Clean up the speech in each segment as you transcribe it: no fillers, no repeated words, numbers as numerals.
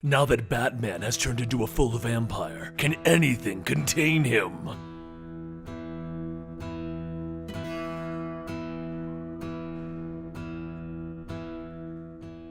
Now that Batman has turned into a full vampire, can anything contain him?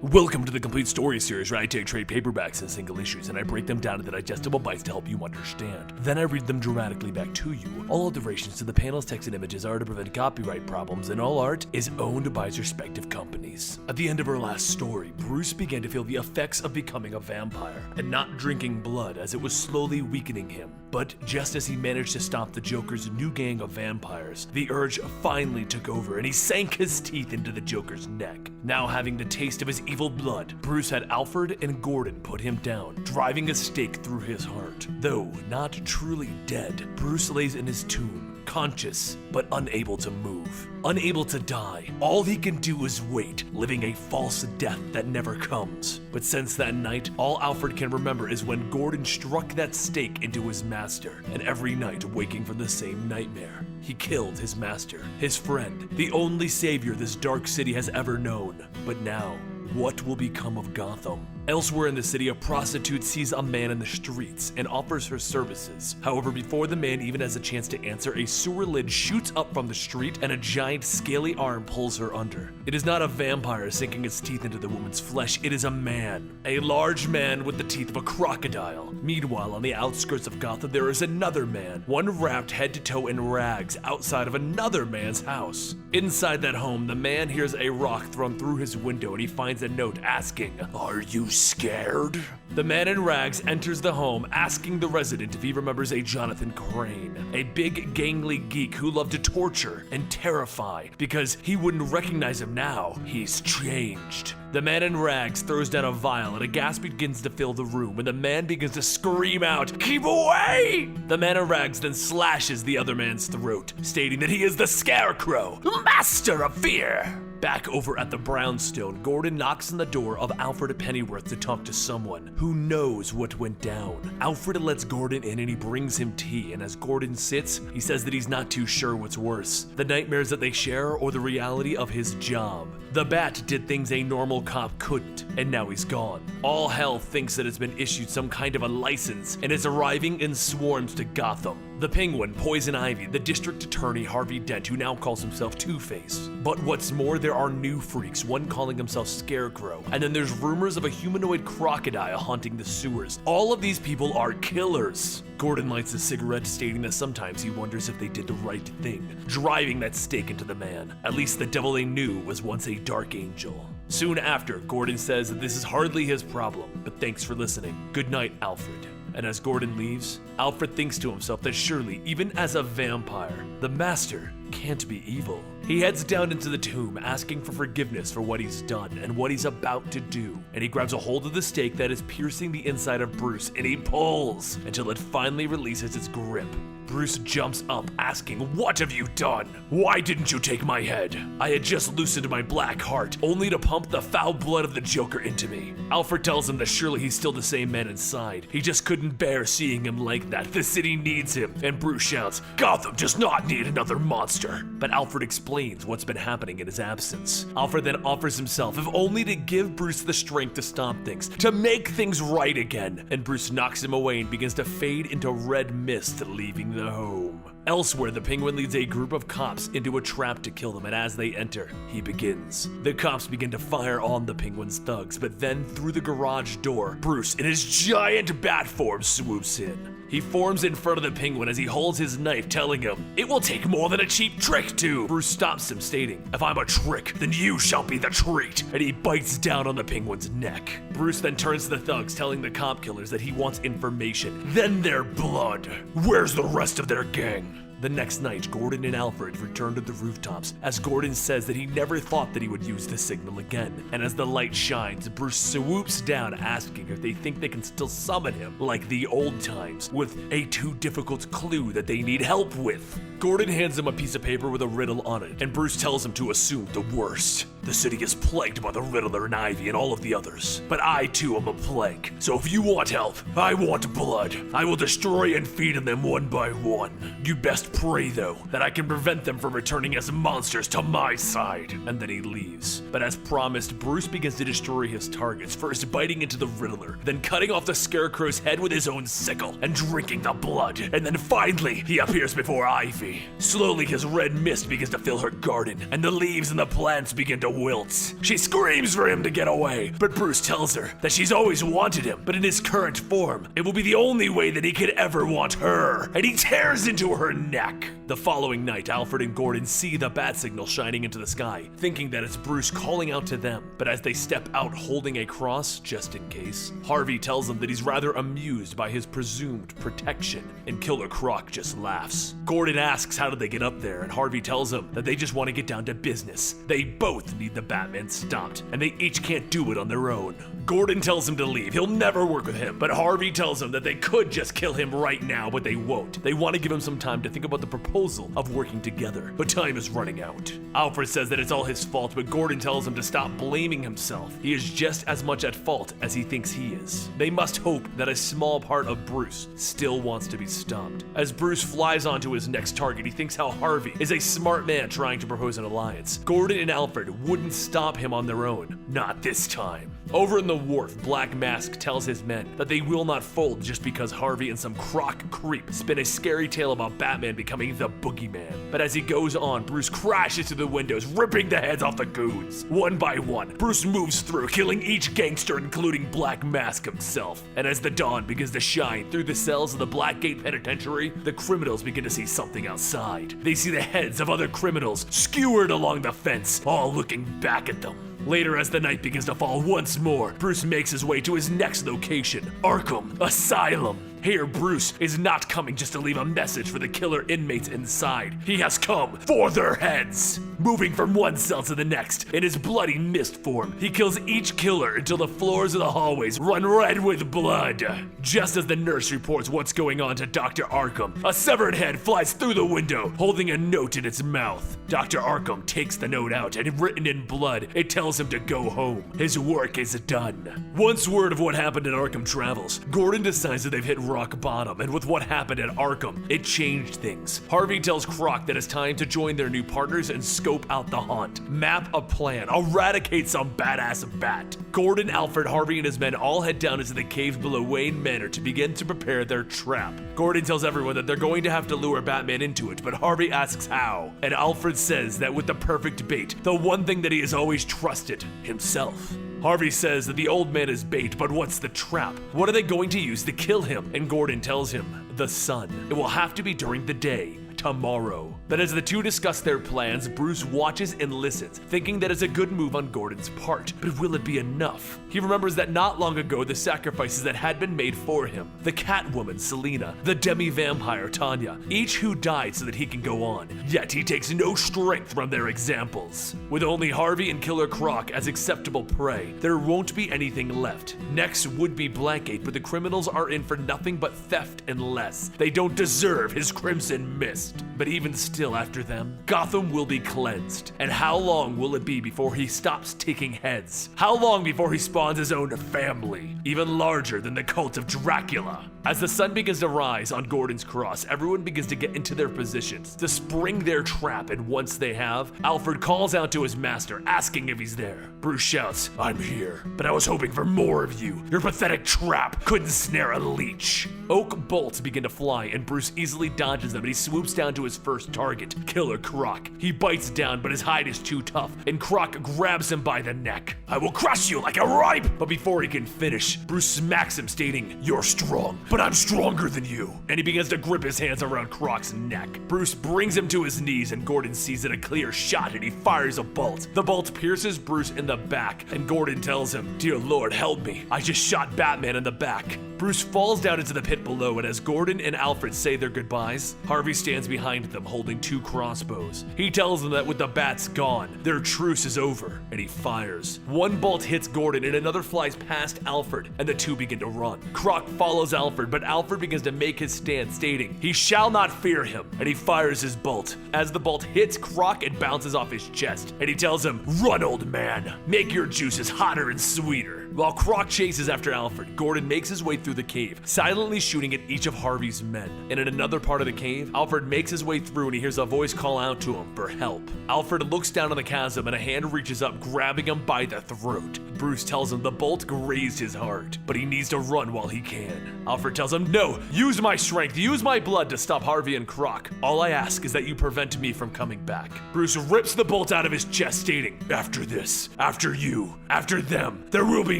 Welcome to the Complete Story series, where I take trade paperbacks and single issues and I break them down into digestible bites to help you understand. Then I read them dramatically back to you. All alterations to the panels, text, and images are to prevent copyright problems, and all art is owned by its respective companies. At the end of our last story, Bruce began to feel the effects of becoming a vampire and not drinking blood as it was slowly weakening him. But just as he managed to stop the Joker's new gang of vampires, the urge finally took over and he sank his teeth into the Joker's neck. Now having the taste of his evil blood, Bruce had Alfred and Gordon put him down, driving a stake through his heart. Though not truly dead, Bruce lays in his tomb, conscious but unable to move, unable to die. All he can do is wait, living a false death that never comes. But since that night, all Alfred can remember is when Gordon struck that stake into his master, and every night waking from the same nightmare. He killed his master, his friend, the only savior this dark city has ever known. But now, what will become of Gotham? Elsewhere in the city, a prostitute sees a man in the streets and offers her services. However, before the man even has a chance to answer, a sewer lid shoots up from the street and a giant scaly arm pulls her under. It is not a vampire sinking its teeth into the woman's flesh, it is a man. A large man with the teeth of a crocodile. Meanwhile, on the outskirts of Gotham, there is another man, one wrapped head to toe in rags outside of another man's house. Inside that home, the man hears a rock thrown through his window and he finds a note asking, "Are you scared?" The man in rags enters the home, asking the resident if he remembers a Jonathan Crane, a big gangly geek who loved to torture and terrify. Because he wouldn't recognize him now, he's changed. The man in rags throws down a vial and a gas begins to fill the room and the man begins to scream out, "Keep away!" The man in rags then slashes the other man's throat, stating that he is the Scarecrow, master of fear. Back over at the brownstone, Gordon knocks on the door of Alfred Pennyworth to talk to someone who knows what went down. Alfred lets Gordon in and he brings him tea, and as Gordon sits, he says that he's not too sure what's worse, the nightmares that they share or the reality of his job. The Bat did things a normal cop couldn't, and now he's gone. All hell thinks that it's been issued some kind of a license and is arriving in swarms to Gotham. The Penguin, Poison Ivy, the district attorney Harvey Dent, who now calls himself Two-Face. But what's more, there are new freaks, one calling himself Scarecrow, and then there's rumors of a humanoid crocodile haunting the sewers. All of these people are killers. Gordon lights a cigarette, stating that sometimes he wonders if they did the right thing, driving that stake into the man. At least the devil they knew was once a dark angel. Soon after, Gordon says that this is hardly his problem, but thanks for listening. Good night, Alfred. And as Gordon leaves, Alfred thinks to himself that surely, even as a vampire, the master can't be evil. He heads down into the tomb, asking for forgiveness for what he's done and what he's about to do. And he grabs a hold of the stake that is piercing the inside of Bruce, and he pulls until it finally releases its grip. Bruce jumps up, asking, "What have you done? Why didn't you take my head? I had just loosened my black heart, only to pump the foul blood of the Joker into me." Alfred tells him that surely he's still the same man inside. He just couldn't bear seeing him like that. The city needs him. And Bruce shouts, "Gotham does not need another monster." But Alfred explains what's been happening in his absence. Alfred then offers himself, if only to give Bruce the strength to stop things, to make things right again. And Bruce knocks him away and begins to fade into red mist, leaving the home. Elsewhere, the Penguin leads a group of cops into a trap to kill them, and as they enter, he begins. The cops begin to fire on the Penguin's thugs, but then through the garage door, Bruce, in his giant bat form, swoops in. He forms in front of the Penguin as he holds his knife, telling him, "It will take more than a cheap trick to." Bruce stops him, stating, "If I'm a trick, then you shall be the treat," and he bites down on the Penguin's neck. Bruce then turns to the thugs, telling the cop killers that he wants information, then their blood. Where's the rest of their gang? The next night, Gordon and Alfred return to the rooftops, as Gordon says that he never thought that he would use the signal again. And as the light shines, Bruce swoops down, asking if they think they can still summon him like the old times, with a too difficult clue that they need help with. Gordon hands him a piece of paper with a riddle on it, and Bruce tells him to assume the worst. The city is plagued by the Riddler and Ivy and all of the others, but I too am a plague. So if you want help, I want blood. I will destroy and feed on them one by one. You'd best pray, though, that I can prevent them from returning as monsters to my side. And then he leaves. But as promised, Bruce begins to destroy his targets, first biting into the Riddler, then cutting off the Scarecrow's head with his own sickle, and drinking the blood. And then finally, he appears before Ivy. Slowly, his red mist begins to fill her garden, and the leaves and the plants begin to wilt. She screams for him to get away, but Bruce tells her that she's always wanted him, but in his current form, it will be the only way that he could ever want her, and he tears into her neck. The following night, Alfred and Gordon see the bat signal shining into the sky, thinking that it's Bruce calling out to them, but as they step out holding a cross, just in case, Harvey tells them that he's rather amused by his presumed protection, and Killer Croc just laughs. Gordon asks how did they get up there, and Harvey tells him that they just want to get down to business. They both need the Batman stopped, and they each can't do it on their own. Gordon tells him to leave, he'll never work with him, but Harvey tells him that they could just kill him right now, but they won't. They want to give him some time to think about the proposal of working together, but time is running out. Alfred says that it's all his fault, but Gordon tells him to stop blaming himself. He is just as much at fault as he thinks he is. They must hope that a small part of Bruce still wants to be stopped. As Bruce flies onto his next target, he thinks how Harvey is a smart man trying to propose an alliance. Gordon and Alfred wouldn't stop him on their own. Not this time. Over in the wharf, Black Mask tells his men that they will not fold just because Harvey and some croc creep spin a scary tale about Batman becoming the boogeyman. But as he goes on, Bruce crashes through the windows, ripping the heads off the goons. One by one, Bruce moves through, killing each gangster, including Black Mask himself. And as the dawn begins to shine through the cells of the Blackgate Penitentiary, the criminals begin to see something outside. They see the heads of other criminals skewered along the fence, all looking back at them. Later, as the night begins to fall once more, Bruce makes his way to his next location, Arkham Asylum. Here, Bruce is not coming just to leave a message for the killer inmates inside. He has come for their heads. Moving from one cell to the next, in his bloody mist form, he kills each killer until the floors of the hallways run red with blood. Just as the nurse reports what's going on to Dr. Arkham, a severed head flies through the window, holding a note in its mouth. Dr. Arkham takes the note out, and written in blood, it tells him to go home. His work is done. Once word of what happened at Arkham travels, Gordon decides that they've hit rock bottom, and with what happened at Arkham, it changed things. Harvey tells Croc that it's time to join their new partners and scope out the hunt, map a plan, eradicate some badass bat. Gordon, Alfred, Harvey, and his men all head down into the caves below Wayne Manor to begin to prepare their trap. Gordon tells everyone that they're going to have to lure Batman into it, but Harvey asks how, and Alfred says that with the perfect bait, the one thing that he has always trusted, himself. Harvey says that the old man is bait, but what's the trap? What are they going to use to kill him? And Gordon tells him, the sun. It will have to be during the day. Tomorrow. But as the two discuss their plans, Bruce watches and listens, thinking that it's a good move on Gordon's part. But will it be enough? He remembers that not long ago, the sacrifices that had been made for him, the Catwoman, Selina, the demi-vampire, Tanya, each who died so that he can go on. Yet he takes no strength from their examples. With only Harvey and Killer Croc as acceptable prey, there won't be anything left. Next would be Blackgate, but the criminals are in for nothing but theft and less. They don't deserve his crimson mist. But even still after them, Gotham will be cleansed. And how long will it be before he stops taking heads? How long before he spawns his own family, even larger than the cult of Dracula? As the sun begins to rise on Gordon's cross, everyone begins to get into their positions to spring their trap, and once they have, Alfred calls out to his master, asking if he's there. Bruce shouts, I'm here, but I was hoping for more of you. Your pathetic trap couldn't snare a leech. Oak bolts begin to fly, and Bruce easily dodges them, and he swoops down to his first target, Killer Croc. He bites down, but his hide is too tough, and Croc grabs him by the neck. I will crush you like a ripe! But before he can finish, Bruce smacks him, stating, you're strong, but I'm stronger than you. And he begins to grip his hands around Croc's neck. Bruce brings him to his knees, and Gordon sees it a clear shot, and he fires a bolt. The bolt pierces Bruce in the back, and Gordon tells him, dear Lord, help me. I just shot Batman in the back. Bruce falls down into the pit below, and as Gordon and Alfred say their goodbyes, Harvey stands behind them holding two crossbows. He tells them that with the bats gone, their truce is over, and he fires. One bolt hits Gordon, and another flies past Alfred, and the two begin to run. Croc follows Alfred, but Alfred begins to make his stand, stating, he shall not fear him, and he fires his bolt. As the bolt hits Croc, it bounces off his chest, and he tells him, run, old man, make your juices hotter and sweeter. While Croc chases after Alfred, Gordon makes his way through the cave, silently shooting at each of Harvey's men. And in another part of the cave, Alfred makes his way through and he hears a voice call out to him for help. Alfred looks down on the chasm and a hand reaches up, grabbing him by the throat. Bruce tells him the bolt grazed his heart, but he needs to run while he can. Alfred tells him, no, use my strength, use my blood to stop Harvey and Croc. All I ask is that you prevent me from coming back. Bruce rips the bolt out of his chest, stating, after this, after you, after them, there will be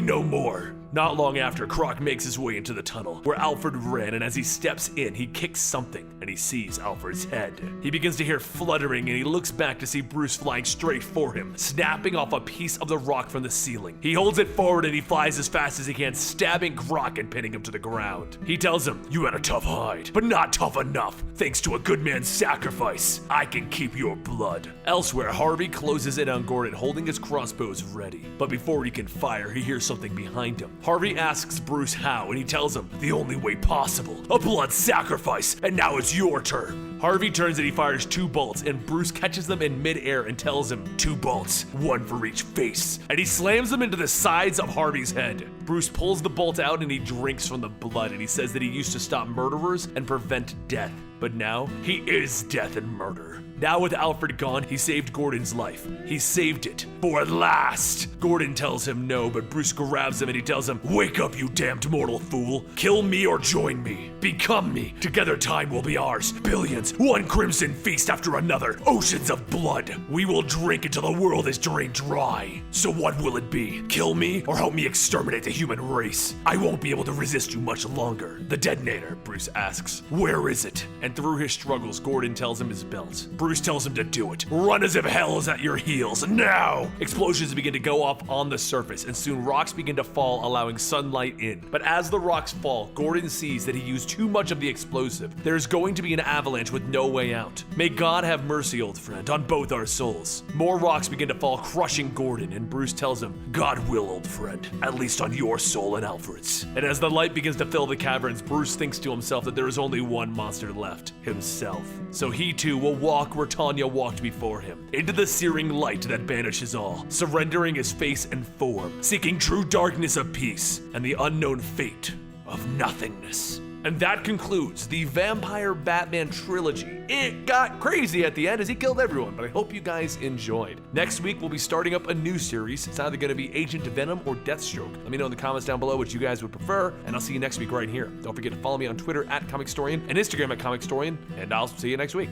no more. Not long after, Croc makes his way into the tunnel where Alfred ran, and as he steps in, he kicks something and he sees Alfred's head. He begins to hear fluttering and he looks back to see Bruce flying straight for him, snapping off a piece of the rock from the ceiling. He holds it forward and he flies as fast as he can, stabbing Croc and pinning him to the ground. He tells him, you had a tough hide, but not tough enough. Thanks to a good man's sacrifice, I can keep your blood. Elsewhere, Harvey closes in on Gordon, holding his crossbows ready. But before he can fire, he hears something behind him. Harvey asks Bruce how, and he tells him, the only way possible, a blood sacrifice, and now it's your turn. Harvey turns and he fires 2 bolts, and Bruce catches them in midair and tells him, 2 bolts, 1 for each face, and he slams them into the sides of Harvey's head. Bruce pulls the bolt out and he drinks from the blood, and he says that he used to stop murderers and prevent death, but now he is death and murder. Now with Alfred gone, he saved Gordon's life. He saved it for last. Gordon tells him no, but Bruce grabs him and he tells him, wake up, you damned mortal fool. Kill me or join me. Become me. Together time will be ours. Billions, one crimson feast after another. Oceans of blood. We will drink until the world is drained dry. So what will it be? Kill me or help me exterminate the human race? I won't be able to resist you much longer. The detonator, Bruce asks. Where is it? And through his struggles, Gordon tells him his belt. Bruce tells him to do it. Run as if hell is at your heels, now! Explosions begin to go off on the surface, and soon rocks begin to fall, allowing sunlight in. But as the rocks fall, Gordon sees that he used too much of the explosive. There's going to be an avalanche with no way out. May God have mercy, old friend, on both our souls. More rocks begin to fall, crushing Gordon, and Bruce tells him, God will, old friend, at least on your soul and Alfred's. And as the light begins to fill the caverns, Bruce thinks to himself that there is only one monster left, himself. So he too will walk where Tanya walked before him, into the searing light that banishes all, surrendering his face and form, seeking true darkness of peace and the unknown fate of nothingness. And that concludes the Vampire Batman trilogy. It got crazy at the end as he killed everyone, but I hope you guys enjoyed. Next week, we'll be starting up a new series. It's either going to be Agent Venom or Deathstroke. Let me know in the comments down below what you guys would prefer, and I'll see you next week right here. Don't forget to follow me on Twitter at Comicstorian and Instagram at Comicstorian, and I'll see you next week.